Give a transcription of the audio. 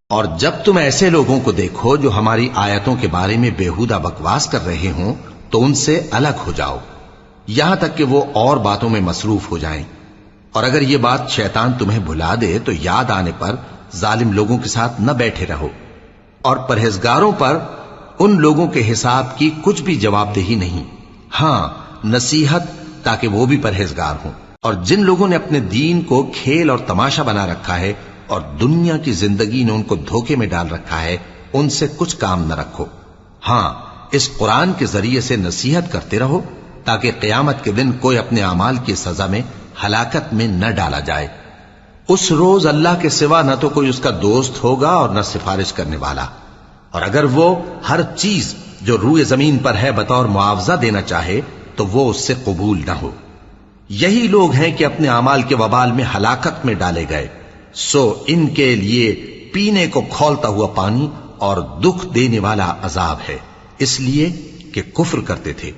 اور جب تم ایسے لوگوں کو دیکھو جو ہماری آیتوں کے بارے میں بےہودہ بکواس کر رہے ہوں تو ان سے الگ ہو جاؤ، یہاں تک کہ وہ اور باتوں میں مصروف ہو جائیں۔ اور اگر یہ بات شیطان تمہیں بھلا دے تو یاد آنے پر ظالم لوگوں کے ساتھ نہ بیٹھے رہو، اور پرہیزگاروں پر ان لوگوں کے حساب کی کچھ بھی جواب دہی نہیں، ہاں نصیحت تاکہ وہ بھی پرہیزگار ہوں۔ اور جن لوگوں نے اپنے دین کو کھیل اور تماشا بنا رکھا ہے اور دنیا کی زندگی نے ان کو دھوکے میں ڈال رکھا ہے، ان سے کچھ کام نہ رکھو، ہاں اس قرآن کے ذریعے سے نصیحت کرتے رہو تاکہ قیامت کے دن کوئی اپنے اعمال کی سزا میں ہلاکت میں نہ ڈالا جائے۔ اس روز اللہ کے سوا نہ تو کوئی اس کا دوست ہوگا اور نہ سفارش کرنے والا، اور اگر وہ ہر چیز جو روئے زمین پر ہے بطور معاوضہ دینا چاہے تو وہ اس سے قبول نہ ہو۔ یہی لوگ ہیں کہ اپنے اعمال کے وبال میں ہلاکت میں ڈالے گئے، سو ان کے لیے پینے کو کھولتا ہوا پانی اور دکھ دینے والا عذاب ہے، اس لیے کہ کفر کرتے تھے۔